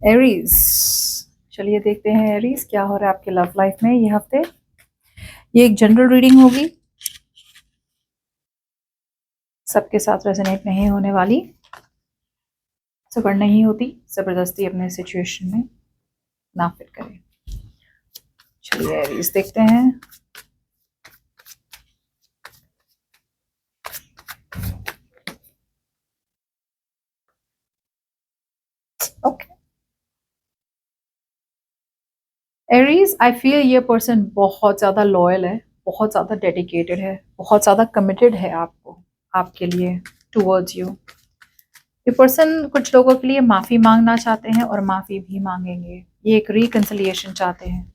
Aries, चलिए देखते हैं एरीज क्या हो रहा है आपके लव लाइफ में ये हफ्ते। ये एक जनरल रीडिंग होगी, सबके साथ रेजोनेट नहीं होने वाली, सबर नहीं होती, जबरदस्ती अपने सिचुएशन में ना फिट करें। चलिए एरीज देखते हैं। ओके एरीज, आई फील ये पर्सन बहुत ज्यादा लॉयल है, बहुत ज्यादा डेडिकेटेड है, बहुत ज्यादा कमिटेड है आपको, आपके लिए, टूवर्ड्स यू। ये पर्सन कुछ लोगों के लिए माफी मांगना चाहते हैं और माफी भी मांगेंगे। ये एक रिकंसिलिएशन चाहते हैं,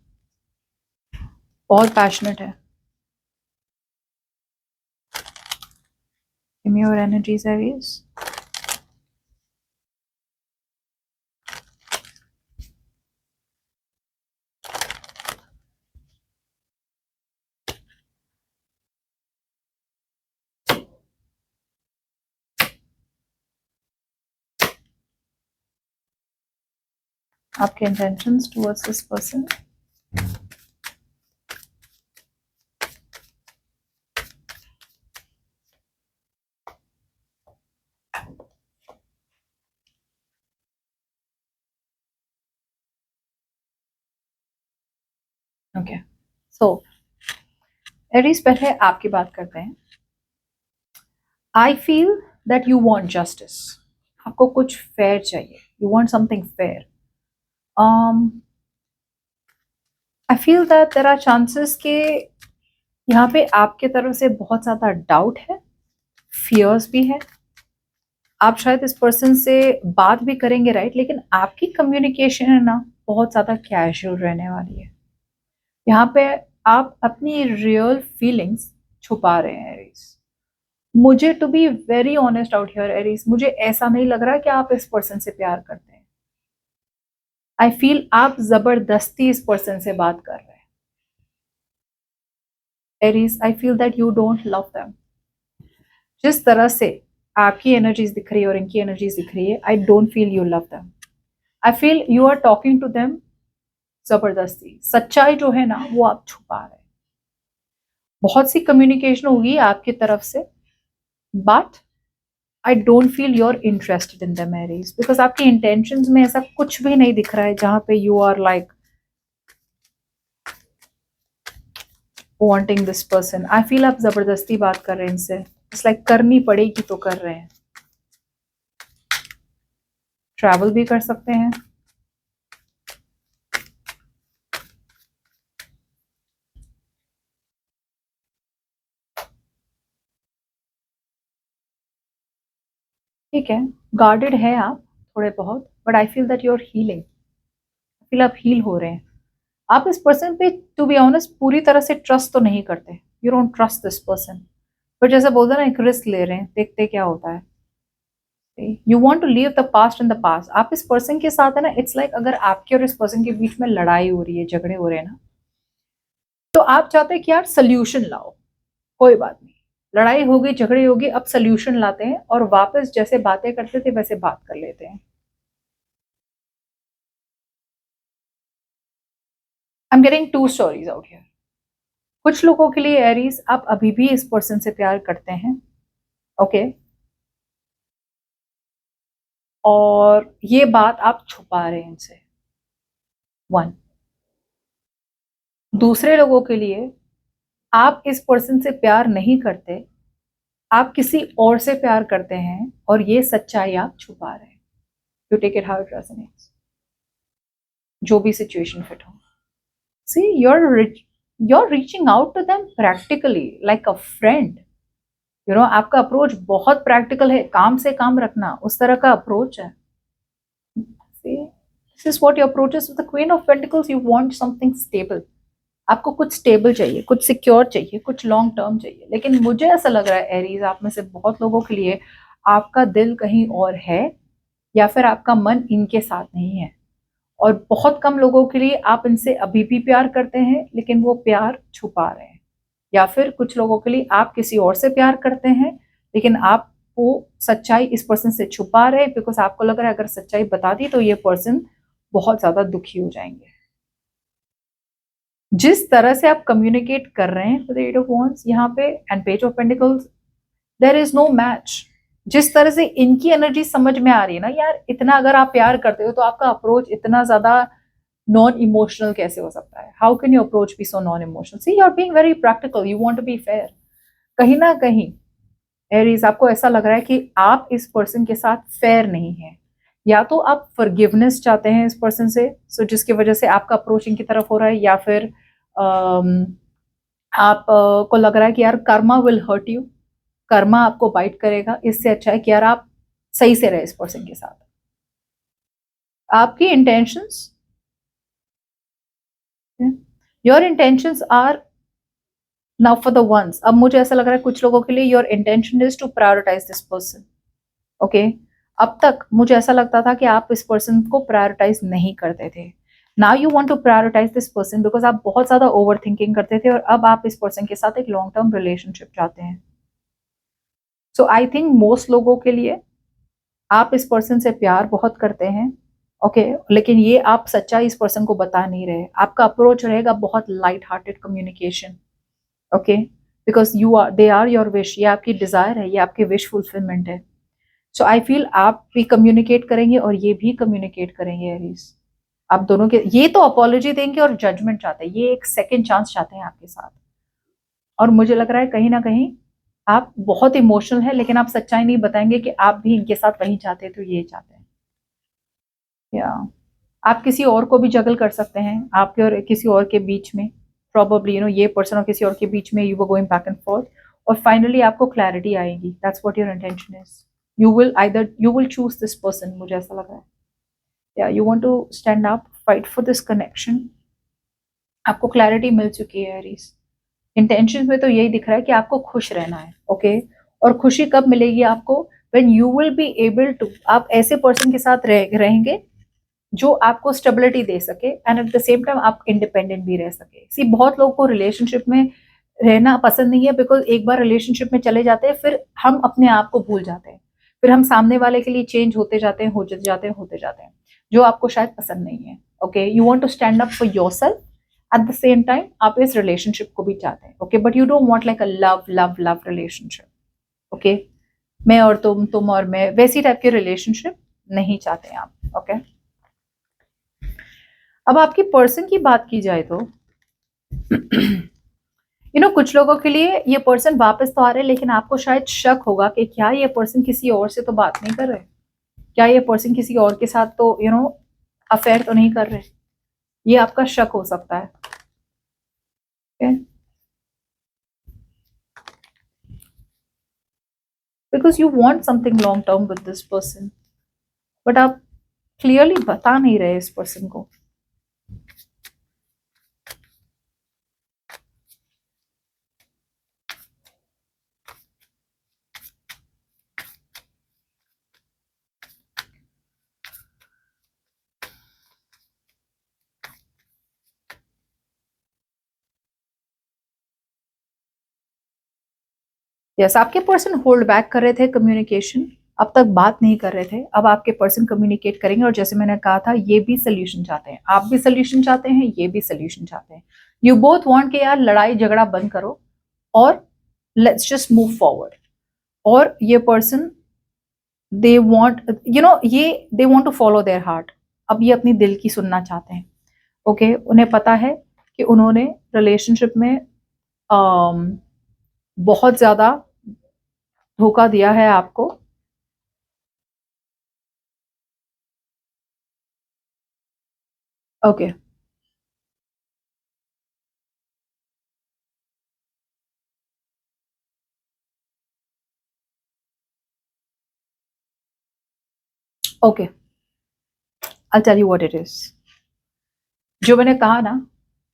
बहुत पैशनेट है। Give me your energies, Aries. आपके intentions towards this person. Okay. So, Aries, पहले आपकी बात करते हैं। I feel that you want justice. आपको कुछ fair चाहिए. You want something fair. I feel that there are chances कि यहाँ पे आपके तरफ से बहुत ज़्यादा doubt है, fears भी है। आप शायद इस पर्सन से बात भी करेंगे, राइट, लेकिन आपकी कम्युनिकेशन है ना, बहुत ज़्यादा कैजुअल रहने वाली है। यहाँ पे आप अपनी रियल फीलिंग्स छुपा रहे हैं एरीज। मुझे to be very honest out here Aries, मुझे ऐसा नहीं लग रहा कि आप इस पर्सन से प्यार करते हैं। आई फील आप जबरदस्ती इस पर्सन से बात कर रहे हैं Aries. I feel that you don't love them. जिस तरह से आपकी एनर्जीज दिख रही है और इनकी एनर्जीज दिख रही है, I don't feel you love them. I feel you are talking to them जबरदस्ती। सच्चाई जो है ना वो आप छुपा रहे हैं। बहुत सी कम्युनिकेशन होगी आपकी तरफ से, but I don't feel you are interested in the marriage, because आपकी इंटेंशंस में ऐसा कुछ भी नहीं दिख रहा है जहां पे you are like wanting this person. I feel आप जबरदस्ती बात कर रहे हैं इनसे, इट्स लाइक करनी पड़ेगी तो कर रहे हैं। ट्रैवल भी कर सकते हैं। ठीक है, गार्डेड है आप थोड़े बहुत, but I feel that you are healing. I feel आप हील हो रहे हैं। आप इस पर्सन पे टू बी ऑनेस्ट पूरी तरह से ट्रस्ट तो नहीं करते, you don't trust this person, but जैसे बोलते ना, एक रिस्क ले रहे हैं, देखते क्या होता है। You want to leave the past in the past. आप इस पर्सन के साथ है ना, इट्स लाइक अगर आपके और इस पर्सन के बीच में लड़ाई हो रही है, झगड़े हो रहे हैं ना, तो आप चाहते हैं कि यार सोल्यूशन लाओ, कोई बात नहीं, लड़ाई हो गई, झगड़े हो गए, अब सोल्यूशन लाते हैं और वापस जैसे बातें करते थे वैसे बात कर लेते हैं। I am getting to stories out here. कुछ लोगों के लिए एरीज, आप अभी भी इस पर्सन से प्यार करते हैं, ओके, और ये बात आप छुपा रहे हैं इनसे। वन, दूसरे लोगों के लिए आप इस पर्सन से प्यार नहीं करते, आप किसी और से प्यार करते हैं और ये सच्चाई आप छुपा रहे हैं। You take it how it resonates, जो भी सिचुएशन फिट हो। See you're reaching out to them practically like a friend, you know, आपका अप्रोच बहुत प्रैक्टिकल है, काम से काम रखना, उस तरह का अप्रोच है। See, this is what your approach is with the Queen of Pentacles. You want something stable. आपको कुछ स्टेबल चाहिए, कुछ सिक्योर चाहिए, कुछ लॉन्ग टर्म चाहिए। लेकिन मुझे ऐसा लग रहा है एरीज, आप में से बहुत लोगों के लिए आपका दिल कहीं और है, या फिर आपका मन इनके साथ नहीं है। और बहुत कम लोगों के लिए आप इनसे अभी भी प्यार करते हैं, लेकिन वो प्यार छुपा रहे हैं। या फिर कुछ लोगों के लिए आप किसी और से प्यार करते हैं, लेकिन आप वो सच्चाई इस पर्सन से छुपा रहे, बिकॉज आपको लग रहा है अगर सच्चाई बता दी तो ये पर्सन बहुत ज्यादा दुखी हो जाएंगे। जिस तरह से आप कम्युनिकेट कर रहे हैं विद एट ऑफ वांड्स यहाँ पे and page of pentacles, there is no match. जिस तरह से इनकी एनर्जी समझ में आ रही है ना यार, इतना अगर आप प्यार करते हो तो आपका अप्रोच इतना ज्यादा नॉन इमोशनल कैसे हो सकता है? How can you approach be so non emotional? See you are being very practical, you want to be fair. कहीं ना कहीं एरीज आपको ऐसा लग रहा है कि आप इस पर्सन के साथ फेयर नहीं है, या तो आप फॉरगिवनेस चाहते हैं इस पर्सन से, सो जिसकी वजह से आपका अप्रोच इनकी तरफ हो रहा है, या फिर आप को लग रहा है कि यार karma will hurt you, karma आपको बाइट करेगा, इससे अच्छा है कि यार आप सही से रहे इस पर्सन के साथ। आपकी intentions, your intentions are now for the once. अब मुझे ऐसा लग रहा है कुछ लोगों के लिए your intention is to prioritise this person. Okay, अब तक मुझे ऐसा लगता था कि आप इस पर्सन को प्रायोरिटाइज नहीं करते थे। Now you want to prioritise this person because आप बहुत ज्यादा ओवर थिंकिंग करते थे, और अब आप इस पर्सन के साथ एक लॉन्ग टर्म रिलेशनशिप चाहते हैं। सो आई थिंक मोस्ट लोगों के लिए आप इस पर्सन से प्यार बहुत करते हैं, ओके लेकिन ये आप सच्चाई इस पर्सन को बता नहीं रहे। आपका अप्रोच रहेगा बहुत light hearted communication, okay, because you are, they are your wish, ये आपकी डिजायर है, ये आपकी विश फुलफिलमेंट है। सो आई फील आप भी कम्युनिकेट करेंगे और ये भी कम्युनिकेट करेंगे एरीज। आप दोनों के, ये तो अपॉलॉजी देंगे और जजमेंट चाहते हैं, ये एक सेकेंड चांस चाहते हैं आपके साथ। और मुझे लग रहा है कहीं ना कहीं आप बहुत इमोशनल है, लेकिन आप सच्चाई नहीं बताएंगे कि आप भी इनके साथ वही चाहते हैं, तो ये चाहते हैं। या आप किसी और को भी जगल कर सकते हैं, आपके और किसी और के बीच में, प्रॉबब्ली यू नो ये पर्सन और किसी और के बीच में you were going back and forth, और फाइनली आपको क्लैरिटी आएगी। That's what your intention is. You will choose this person, मुझे ऐसा लग रहा है। या you want to stand up, fight for this connection. आपको क्लैरिटी मिल चुकी है एरीज। इंटेंशन में तो यही दिख रहा है कि आपको खुश रहना है, ओके और खुशी कब मिलेगी आपको? When you will be able to, आप ऐसे पर्सन के साथ रहेंगे जो आपको स्टेबिलिटी दे सके, and eight the same time आप इंडिपेंडेंट भी रह सके। सी बहुत लोगों को रिलेशनशिप में रहना पसंद नहीं है, बिकॉज एक बार रिलेशनशिप में चले जाते हैं फिर हम अपने आप को भूल जाते हैं, फिर हम सामने वाले के लिए चेंज होते जाते हैं, होते जाते हैं, जो आपको शायद पसंद नहीं है। Okay, you want to stand up for yourself, at the same time आप इस रिलेशनशिप को भी चाहते हैं, okay but you don't want like a love love love relationship. Okay, मैं और तुम और मैं, वैसी टाइप की रिलेशनशिप नहीं चाहते हैं आप। ओके अब आपकी पर्सन की बात की जाए तो यू नो कुछ लोगों के लिए ये पर्सन वापस तो आ रहे हैं, लेकिन आपको शायद शक होगा कि क्या ये पर्सन किसी और से तो बात नहीं कर रहे, क्या ये पर्सन किसी और के साथ तो यू नो अफेयर तो नहीं कर रहे। ये आपका शक हो सकता है। Because you want something long term with this person, but आप क्लियरली बता नहीं रहे इस पर्सन को। यस, आपके पर्सन होल्ड बैक कर रहे थे कम्युनिकेशन, अब तक बात नहीं कर रहे थे, अब आपके पर्सन कम्युनिकेट करेंगे। और जैसे मैंने कहा था, ये भी सोल्यूशन चाहते हैं, आप भी सोल्यूशन चाहते हैं, ये भी सोल्यूशन चाहते हैं। यू बोथ वांट के यार लड़ाई झगड़ा बंद करो और लेट्स जस्ट मूव फॉरवर्ड। और ये person they want you know they want to follow their heart. अब ये अपनी दिल की सुनना चाहते हैं। ओके उन्हें पता है कि उन्होंने रिलेशनशिप में बहुत ज्यादा धोखा दिया है आपको। Okay okay I tell you what it is. जो मैंने कहा ना,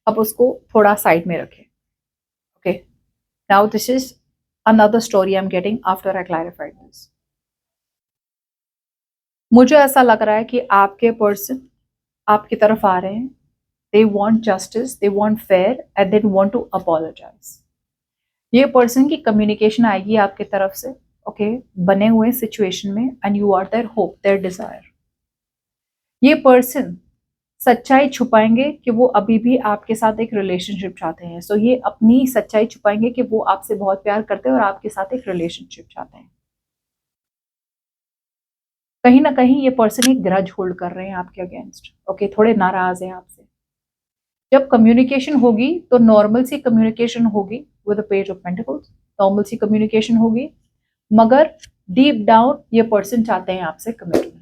अब उसको थोड़ा साइड में रखें। Okay now this is another story I am getting after I clarified this. मुझे ऐसा लग रहा है कि आपके पर्सन आपकी तरफ आ रहे हैं, they want justice, they want fair and they want to apologise. ये पर्सन की कम्युनिकेशन आएगी आपकी तरफ से, ओके, बने हुए सिचुएशन में, and you are their hope, their desire. ये पर्सन सच्चाई छुपाएंगे कि वो अभी भी आपके साथ एक रिलेशनशिप चाहते हैं। सो ये अपनी सच्चाई छुपाएंगे कि वो आपसे बहुत प्यार करते हैं और आपके साथ एक रिलेशनशिप चाहते हैं। कहीं ना कहीं ये पर्सन एक ग्रज होल्ड कर रहे हैं आपके अगेंस्ट। ओके, थोड़े नाराज हैं आपसे। जब कम्युनिकेशन होगी तो नॉर्मल सी कम्युनिकेशन होगी with the page of pentacles, normal सी कम्युनिकेशन होगी, मगर डीप डाउन ये पर्सन चाहते हैं आपसे कमिटमेंट।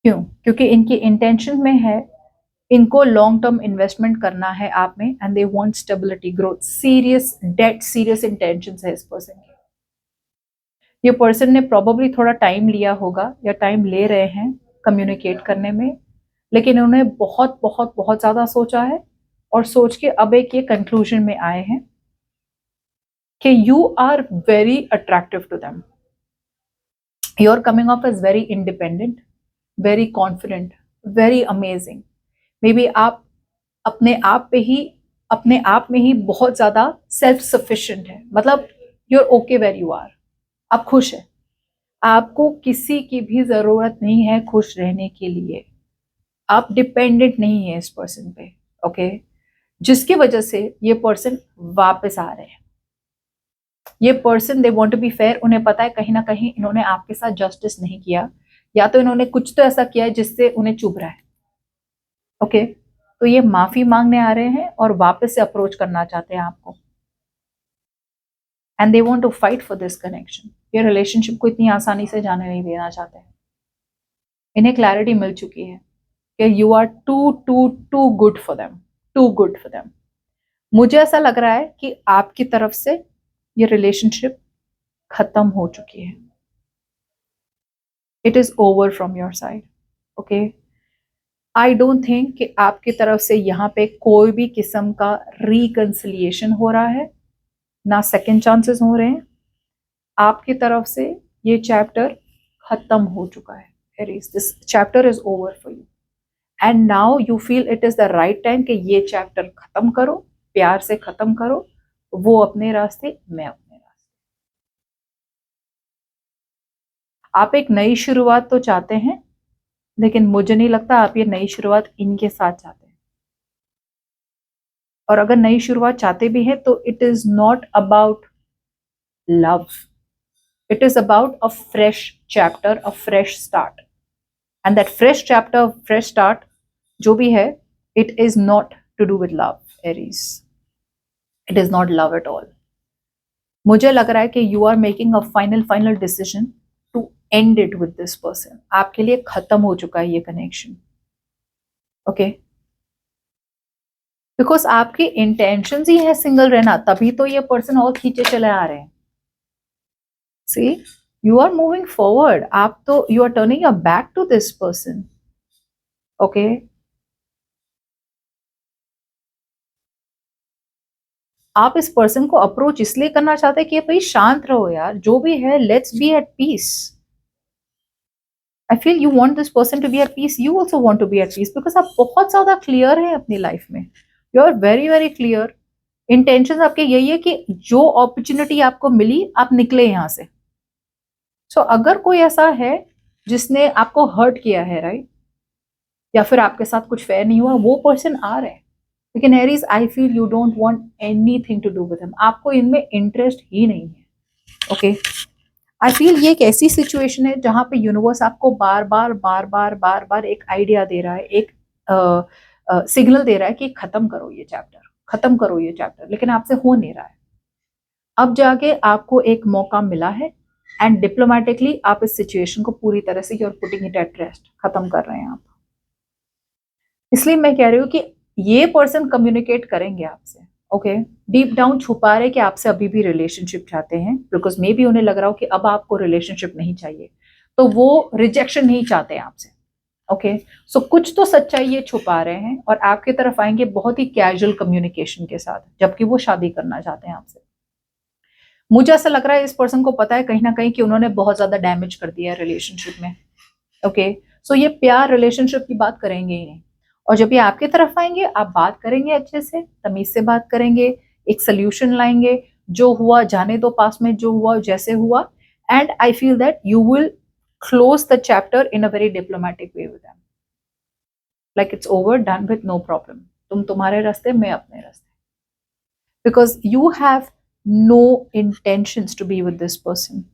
क्यों? क्योंकि इनकी इंटेंशन में है, इनको लॉन्ग टर्म इन्वेस्टमेंट करना है आप में, and they want stability, growth, serious date, serious intentions है इस पर्सन के। ये पर्सन ने प्रोबेबली थोड़ा टाइम लिया होगा या टाइम ले रहे हैं कम्युनिकेट करने में, लेकिन उन्होंने बहुत बहुत बहुत ज्यादा सोचा है और सोच के अब एक ये कंक्लूजन में आए हैं कि you are very attractive to them. You are coming off as very independent, very confident, very amazing. Maybe आप अपने आप में ही बहुत ज्यादा सेल्फ सफिशिएंट है, मतलब you are okay where you are, आप खुश है, आपको किसी की भी जरूरत नहीं है खुश रहने के लिए, आप डिपेंडेंट नहीं है इस पर्सन पे। ओके, जिसकी वजह से ये पर्सन वापस आ रहे हैं। ये person they want to be fair, उन्हें पता है कहीं ना कहीं इन्होंने आपके साथ जस्टिस नहीं किया, या तो इन्होंने कुछ तो ऐसा किया है जिससे उन्हें चुभ रहा है। ओके, तो ये माफी मांगने आ रहे हैं और वापस से अप्रोच करना चाहते हैं आपको, and they want to fight for this connection. ये रिलेशनशिप को इतनी आसानी से जाने नहीं देना चाहते हैं। इन्हें क्लैरिटी मिल चुकी है कि you are too too too good for them, too good for them. मुझे ऐसा लग रहा है कि आपकी तरफ से ये रिलेशनशिप खत्म हो चुकी है। It is over from your side. Okay, I don't think कि आपकी तरफ से यहाँ पे कोई भी किस्म का रिकंसिलिएशन हो रहा है, ना सेकंड चांसेस हो रहे हैं। आपकी तरफ से ये चैप्टर खत्म हो चुका है। Aries, this chapter is over for you, and now you feel it is the right time कि ये चैप्टर खत्म करो, प्यार से खत्म करो, वो अपने रास्ते, मैं अपने रास्ते। आप एक नई शुरुआत तो चाहते हैं, लेकिन मुझे नहीं लगता आप ये नई शुरुआत इनके साथ चाहते हैं। और अगर नई शुरुआत चाहते भी हैं तो it is not about love, it is about a fresh chapter, a fresh start, and that fresh chapter, fresh start जो भी है, it is not to do with love Aries, it is not love at all. मुझे लग रहा है कि you are making a final decision to end it with this person. आपके लिए खत्म हो चुका है ये कनेक्शन। ओके, बिकॉज आपकी इंटेंशन ही है सिंगल रहना, तभी तो ये पर्सन और खींचे चले आ रहे हैं। See, you are moving forward, आप तो you are turning your back to this person. Okay, आप इस पर्सन को अप्रोच इसलिए करना चाहते हैं कि भाई शांत रहो यार, जो भी है let's be at peace. I feel you want this person to be at peace, you also want to be at peace, because आप बहुत ज्यादा क्लियर है अपनी लाइफ में। You are very very clear. Intention आपके यही है कि जो अपॉर्चुनिटी आपको मिली आप निकले यहां से। सो अगर कोई ऐसा है जिसने आपको हर्ट किया है, राइट, या फिर आपके साथ कुछ फेयर नहीं हुआ, वो पर्सन आ रहा है, लेकिन Aries I feel you don't want anything to do with him, आपको इनमें इंटरेस्ट ही नहीं है। ओके, आई फील ये एक ऐसी सिचुएशन है जहां पे यूनिवर्स आपको बार बार एक आइडिया दे रहा है, एक सिग्नल दे रहा है कि खत्म करो ये चैप्टर, खत्म करो ये चैप्टर, लेकिन आपसे हो नहीं रहा है। अब जाके आपको एक मौका मिला है, एंड डिप्लोमेटिकली आप इस सिचुएशन को पूरी तरह से, you are putting it at rest, खत्म कर रहे हैं आप। इसलिए मैं कह रही हूँ कि ये पर्सन कम्युनिकेट करेंगे आपसे। ओके, डीप डाउन छुपा रहे कि आपसे अभी भी रिलेशनशिप चाहते हैं, बिकॉज मे बी उन्हें लग रहा हो कि अब आपको रिलेशनशिप नहीं चाहिए, तो वो रिजेक्शन नहीं चाहते आपसे। ओके, सो कुछ तो सच्चाई ये छुपा रहे हैं और आपकी तरफ आएंगे बहुत ही कैजुअल कम्युनिकेशन के साथ, जबकि वो शादी करना चाहते हैं आपसे। मुझे ऐसा लग रहा है इस पर्सन को पता है कहीं ना कहीं कि उन्होंने बहुत ज्यादा डैमेज कर दिया है रिलेशनशिप में। ओके, सो ये प्यार रिलेशनशिप की बात करेंगे ही नहीं, और जब ये आपकी तरफ आएंगे आप बात करेंगे अच्छे से, तमीज से बात करेंगे, एक सोल्यूशन लाएंगे, जो हुआ जाने दो, पास में जो हुआ जैसे हुआ, and I feel that you will close the chapter in a very diplomatic way with them, like it's over, done with, no problem, तुम तुम्हारे रास्ते, मैं अपने रास्ते, because you have no intentions to be with this person.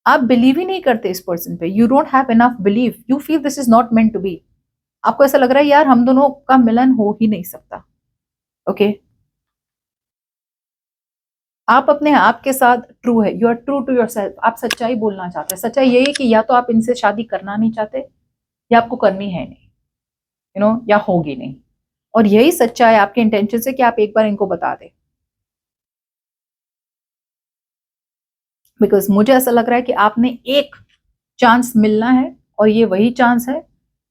आप believe ही नहीं करते इस पर्सन पे, you don't have enough believe, you feel this is not meant to be. आपको ऐसा लग रहा है यार हम दोनों का मिलन हो ही नहीं सकता. ओके आप अपने आप के साथ ट्रू है, you are true to yourself, आप सच्चाई बोलना चाहते हैं. सच्चाई यही है कि या तो आप इनसे शादी करना नहीं चाहते, या आपको करनी है नहीं, यू नो, या होगी नहीं. और यही सच्चाई आपके इंटेंशन से कि आप एक बार इनको बता दें. बिकॉज मुझे ऐसा लग रहा है कि आपने एक चांस मिलना है, और ये वही चांस है.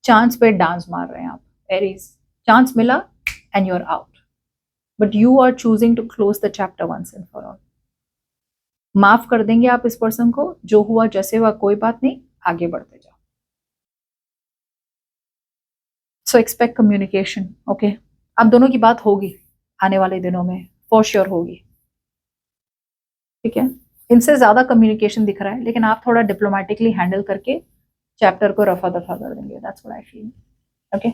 चांस पे डांस मार रहे हैं आप एरीज. चांस मिला and you are out, but you are choosing to close the chapter once and for all. माफ कर देंगे आप इस पर्सन को, जो हुआ जैसे हुआ कोई बात नहीं, आगे बढ़ते जाओ. सो एक्सपेक्ट कम्युनिकेशन. ओके आप दोनों की बात होगी आने वाले दिनों में, फॉर श्योर होगी. ठीक है, इनसे ज्यादा कम्युनिकेशन दिख रहा है, लेकिन आप थोड़ा डिप्लोमेटिकली हैंडल करके चैप्टर को रफा दफा कर देंगे. That's what I feel. Okay